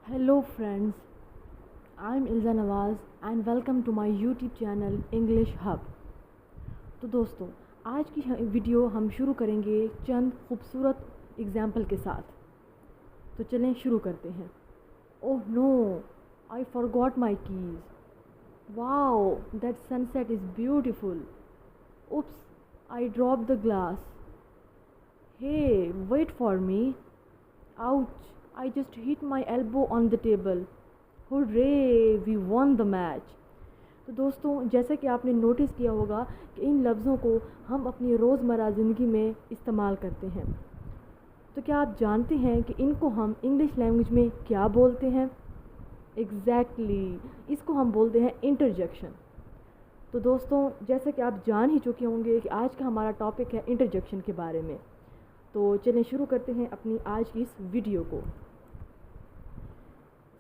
Hello friends, I'm Ilza Nawaz and welcome to my YouTube channel English Hub. तो दोस्तों आज की video हम शुरू करेंगे चंद खूबसूरत एग्जाम्पल के साथ। तो चलें शुरू करते हैं। Oh no, I forgot my keys. Wow, that sunset is beautiful. Oops, I dropped the glass. Hey, wait for me. Ouch, I just hit my elbow on the table. Hooray, we won the match. तो दोस्तों जैसा कि आपने notice किया होगा कि इन लफ्ज़ों को हम अपनी रोज़मर्रा ज़िंदगी में इस्तेमाल करते हैं। तो क्या आप जानते हैं कि इनको हम इंग्लिश लैंग्वेज में क्या बोलते हैं? एग्जैक्टली, इसको हम बोलते हैं इंटरजेक्शन। तो दोस्तों जैसा कि आप जान ही चुके होंगे कि आज का हमारा टॉपिक है इंटरजेक्शन के बारे में। तो चलिए शुरू करते हैं अपनी आज की इस वीडियो को।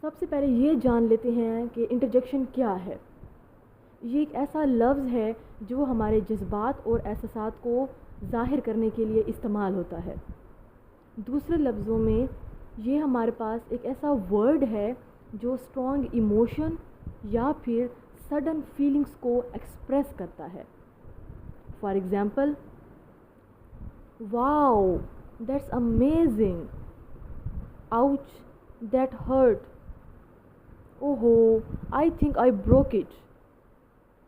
सबसे पहले ये जान लेते हैं कि इंटरजेक्शन क्या है। ये एक ऐसा लफ्ज़ है जो हमारे जज्बात और एहसासात को ज़ाहिर करने के लिए इस्तेमाल होता है। दूसरे लफ्ज़ों में ये हमारे पास एक ऐसा वर्ड है जो स्ट्रॉन्ग इमोशन या फिर सडन फीलिंग्स को एक्सप्रेस करता है। For example, wow, that's amazing. Ouch, that hurt. Oho, I think I broke it.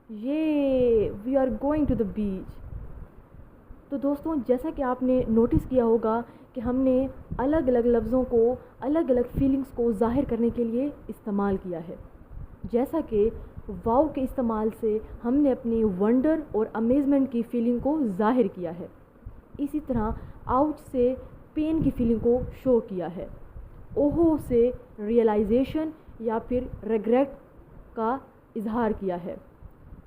Yay, we are going to the beach. तो दोस्तों जैसा कि आपने नोटिस किया होगा कि हमने अलग अलग लफ्ज़ों को अलग अलग फीलिंग्स को ज़ाहिर करने के लिए इस्तेमाल किया है। जैसा कि वाओ के इस्तेमाल से हमने अपनी वंडर और अमेज़मेंट की फीलिंग को ज़ाहिर किया है। इसी तरह आउच से पेन की फीलिंग को शो किया है। ओहो से रियलाइजेशन या फिर रिग्रेट का इजहार किया है।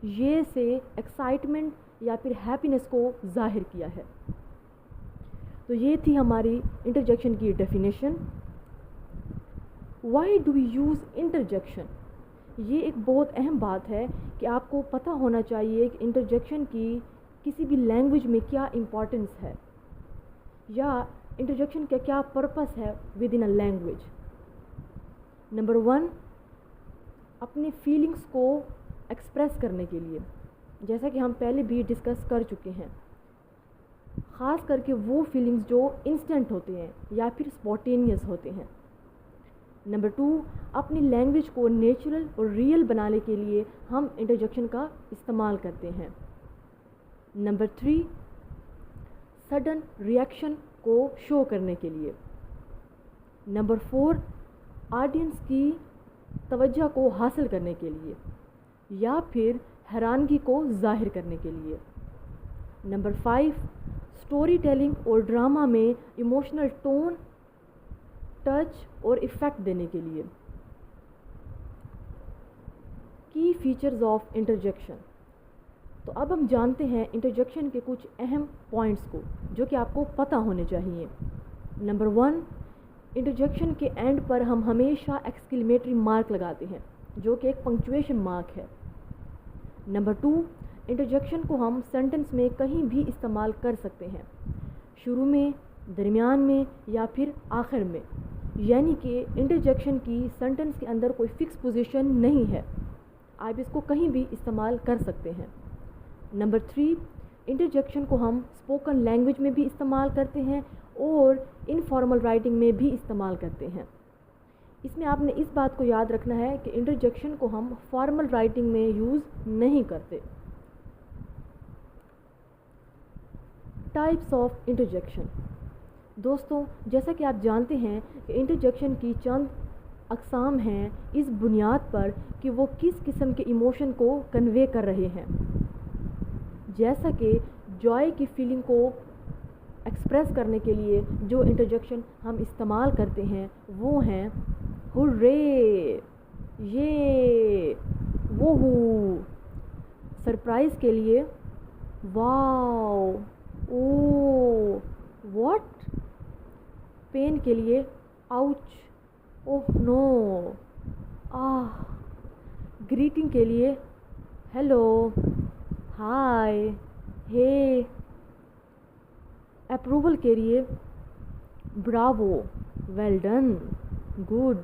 ये से एक्साइटमेंट या फिर हैप्पीनेस को ज़ाहिर किया है। तो ये थी हमारी इंटरजेक्शन की definition. Why do we use interjection? ये एक बहुत अहम बात है कि आपको पता होना चाहिए कि इंटरजेक्शन की किसी भी लैंग्वेज में क्या इम्पोर्टेंस है या इंटरजेक्शन का क्या पर्पस है with in a language. Number 1, अपने फीलिंग्स को एक्सप्रेस करने के लिए, जैसा कि हम पहले भी डिस्कस कर चुके हैं। ख़ास करके वो फीलिंग्स जो इंस्टेंट होते हैं या फिर स्पॉन्टेनियस होते हैं। नंबर 2, अपनी लैंग्वेज को नेचुरल और रियल बनाने के लिए हम इंटरजेक्शन का इस्तेमाल करते हैं। नंबर 3, सडन रिएक्शन को शो करने के लिए। नंबर 4, ऑडियंस की तवज्जो को हासिल करने के लिए या फिर हैरानगी को ज़ाहिर करने के लिए। नंबर 5, स्टोरी टेलिंग और ड्रामा में इमोशनल टोन, टच और इफ़ेक्ट देने के लिए। की फीचर्स ऑफ इंटरजेक्शन। तो अब हम जानते हैं इंटरजेक्शन के कुछ अहम पॉइंट्स को जो कि आपको पता होने चाहिए। नंबर 1, इंटरजेक्शन के एंड पर हम हमेशा एक्सक्लेमेटरी मार्क लगाते हैं जो कि एक पंक्चुएशन मार्क है। नंबर 2, इंटरजेक्शन को हम सेंटेंस में कहीं भी इस्तेमाल कर सकते हैं, शुरू में, दरमियान में या फिर आखिर में। यानी कि इंटरजेक्शन की सेंटेंस के अंदर कोई फिक्स पोजीशन नहीं है, आप इसको कहीं भी इस्तेमाल कर सकते हैं। नंबर 3, इंटरजेक्शन को हम स्पोकन लैंग्वेज में भी इस्तेमाल करते हैं और इनफॉर्मल राइटिंग में भी इस्तेमाल करते हैं। इसमें आपने इस बात को याद रखना है कि इंटरजेक्शन को हम फॉर्मल राइटिंग में यूज़ नहीं करते। Types of interjection. दोस्तों जैसा कि आप जानते हैं कि इंटरजेक्शन की चंद अक़साम हैं इस बुनियाद पर कि वो किस किस्म के इमोशन को कन्वे कर रहे हैं। जैसा कि जॉय की फीलिंग को एक्सप्रेस करने के लिए जो इंटरजेक्शन हम इस्तेमाल करते हैं वो हैं हुर्रे, ये, वोहू। सरप्राइज़ के लिए वाओ, ओ, व्हाट। पेन के लिए आउच, ओह नो, आह। ग्रीटिंग के लिए हेलो, हाय, हे। अप्रूवल के लिए ब्रावो, वेल डन, गुड।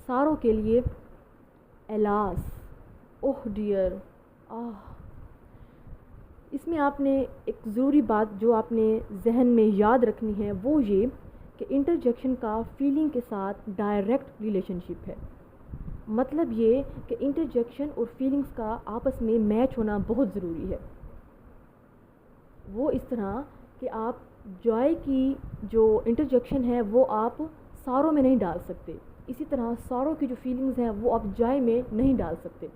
سارو کے لیے الاس، اوہ ڈیئر، اس میں آپ نے ایک ضروری بات جو آپ نے ذہن میں یاد رکھنی ہے وہ یہ کہ انٹرجیکشن کا فیلنگ کے ساتھ ڈائریکٹ ریلیشن شپ ہے۔ مطلب یہ کہ انٹرجیکشن اور فیلنگز کا آپس میں میچ ہونا بہت ضروری ہے۔ وہ اس طرح کہ آپ جوائے کی جو انٹرجیکشن ہے وہ آپ سارو میں نہیں ڈال سکتے، اسی طرح سارو کی جو فیلنگز ہیں وہ آپ جوائے میں نہیں ڈال سکتے۔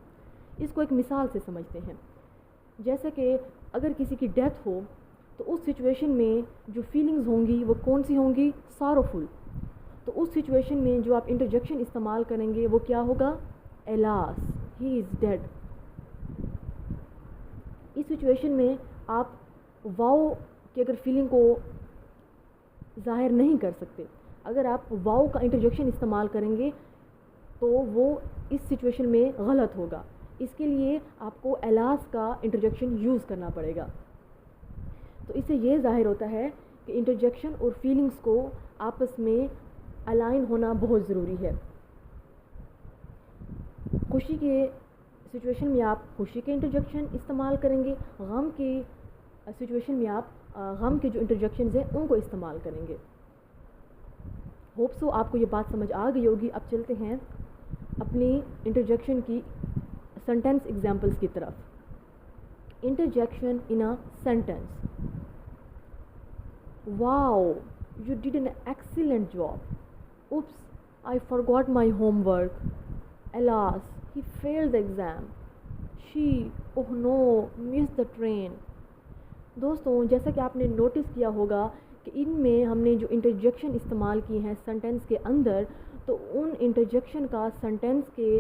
اس کو ایک مثال سے سمجھتے ہیں، جیسے کہ اگر کسی کی ڈیتھ ہو تو اس سچویشن میں جو فیلنگز ہوں گی وہ کون سی ہوں گی؟ ساروفل۔ تو اس سچویشن میں جو آپ انٹرجیکشن استعمال کریں گے وہ کیا ہوگا؟ الاس، ہی از ڈیڈ۔ اس سچویشن میں آپ واؤ کی اگر فیلنگ کو ظاہر نہیں کر سکتے، اگر آپ واؤ کا انٹرجیکشن استعمال کریں گے تو وہ اس سچویشن میں غلط ہوگا، اس کے لیے آپ کو الاس کا انٹرجیکشن یوز کرنا پڑے گا۔ تو اس سے یہ ظاہر ہوتا ہے کہ انٹرجیکشن اور فیلنگز کو آپس میں الائن ہونا بہت ضروری ہے۔ خوشی کے سچویشن میں آپ خوشی کے انٹرجیکشن استعمال کریں گے، غم کی سچویشن میں آپ غم کے جو انٹرجیکشنز ہیں ان کو استعمال کریں گے۔ ہوپ سو آپ کو یہ بات سمجھ آ گئی ہوگی۔ اب چلتے ہیں اپنی انٹرجیکشن کی سینٹینس ایگزامپلس کی طرف۔ Interjection in a sentence: wow, you did an excellent job. Oops, I forgot my home work. Alas, he failed the exam. She, oh no, miss the train. دوستوں، جیسا کہ آپ نے نوٹس کیا ہوگا کہ ان میں ہم نے جو انٹرجیکشن استعمال کی ہیں سینٹینس کے اندر، تو ان انٹرجیکشن کا سینٹینس کے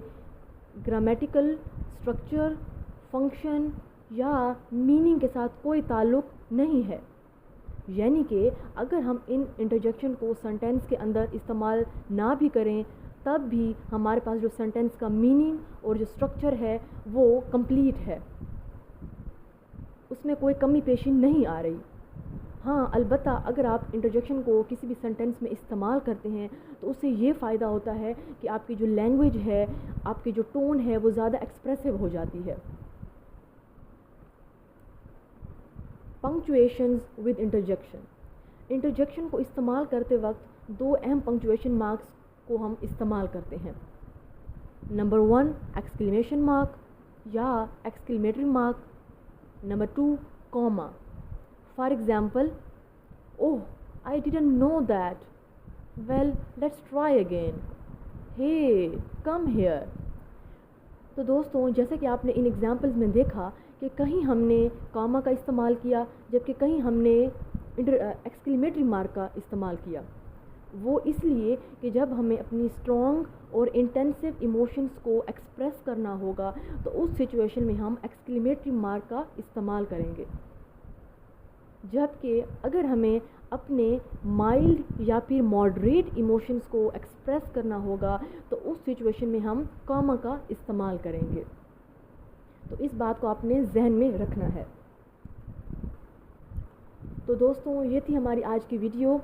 گرامیٹیکل اسٹرکچر، فنکشن یا میننگ کے ساتھ کوئی تعلق نہیں ہے۔ یعنی کہ اگر ہم ان انٹرجیکشن کو سینٹینس کے اندر استعمال نہ بھی کریں تب بھی ہمارے پاس جو سینٹینس کا میننگ اور جو اسٹرکچر ہے وہ کمپلیٹ ہے، اس میں کوئی کمی پیشی نہیں آ رہی۔ ہاں، البتہ اگر آپ انٹرجیکشن کو کسی بھی سینٹینس میں استعمال کرتے ہیں تو اس سے یہ فائدہ ہوتا ہے کہ آپ کی جو لینگویج ہے، آپ کی جو ٹون ہے وہ زیادہ ایکسپریسو ہو جاتی ہے۔ پنکچویشنز ود انٹرجیکشن: انٹرجیکشن کو استعمال کرتے وقت دو اہم پنکچویشن مارکس کو ہم استعمال کرتے ہیں۔ نمبر 1 ایکسکلیمیشن مارک یا exclamatory mark, number 2 comma. For example, oh I didn't know that, well let's try again, hey come hair. تو دوستوں، جیسے کہ آپ نے ان ایگزامپلز میں دیکھا کہ کہیں ہم نے کاما کا استعمال کیا جبکہ کہیں ہم نے ایکسکلیمیٹری مارک کا استعمال کیا۔ وہ اس لیے کہ جب ہمیں اپنی اسٹرانگ اور انٹینسو ایموشنز کو ایکسپریس کرنا ہوگا تو اس سچویشن میں ہم ایکسکلیمیٹری مارک کا استعمال کریں گے، جبکہ اگر ہمیں اپنے مائلڈ یا پھر ماڈریٹ ایموشنز کو ایکسپریس کرنا ہوگا تو اس سچویشن میں ہم کاما کا استعمال کریں گے۔ تو اس بات کو آپ نے ذہن میں رکھنا ہے۔ تو دوستوں، یہ تھی ہماری آج کی ویڈیو۔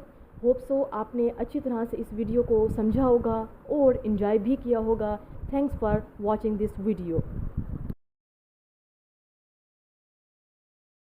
ہوپ سو آپ نے اچھی طرح سے اس ویڈیو کو سمجھا ہوگا اور انجوائے بھی کیا ہوگا۔ Thanks for watching this video.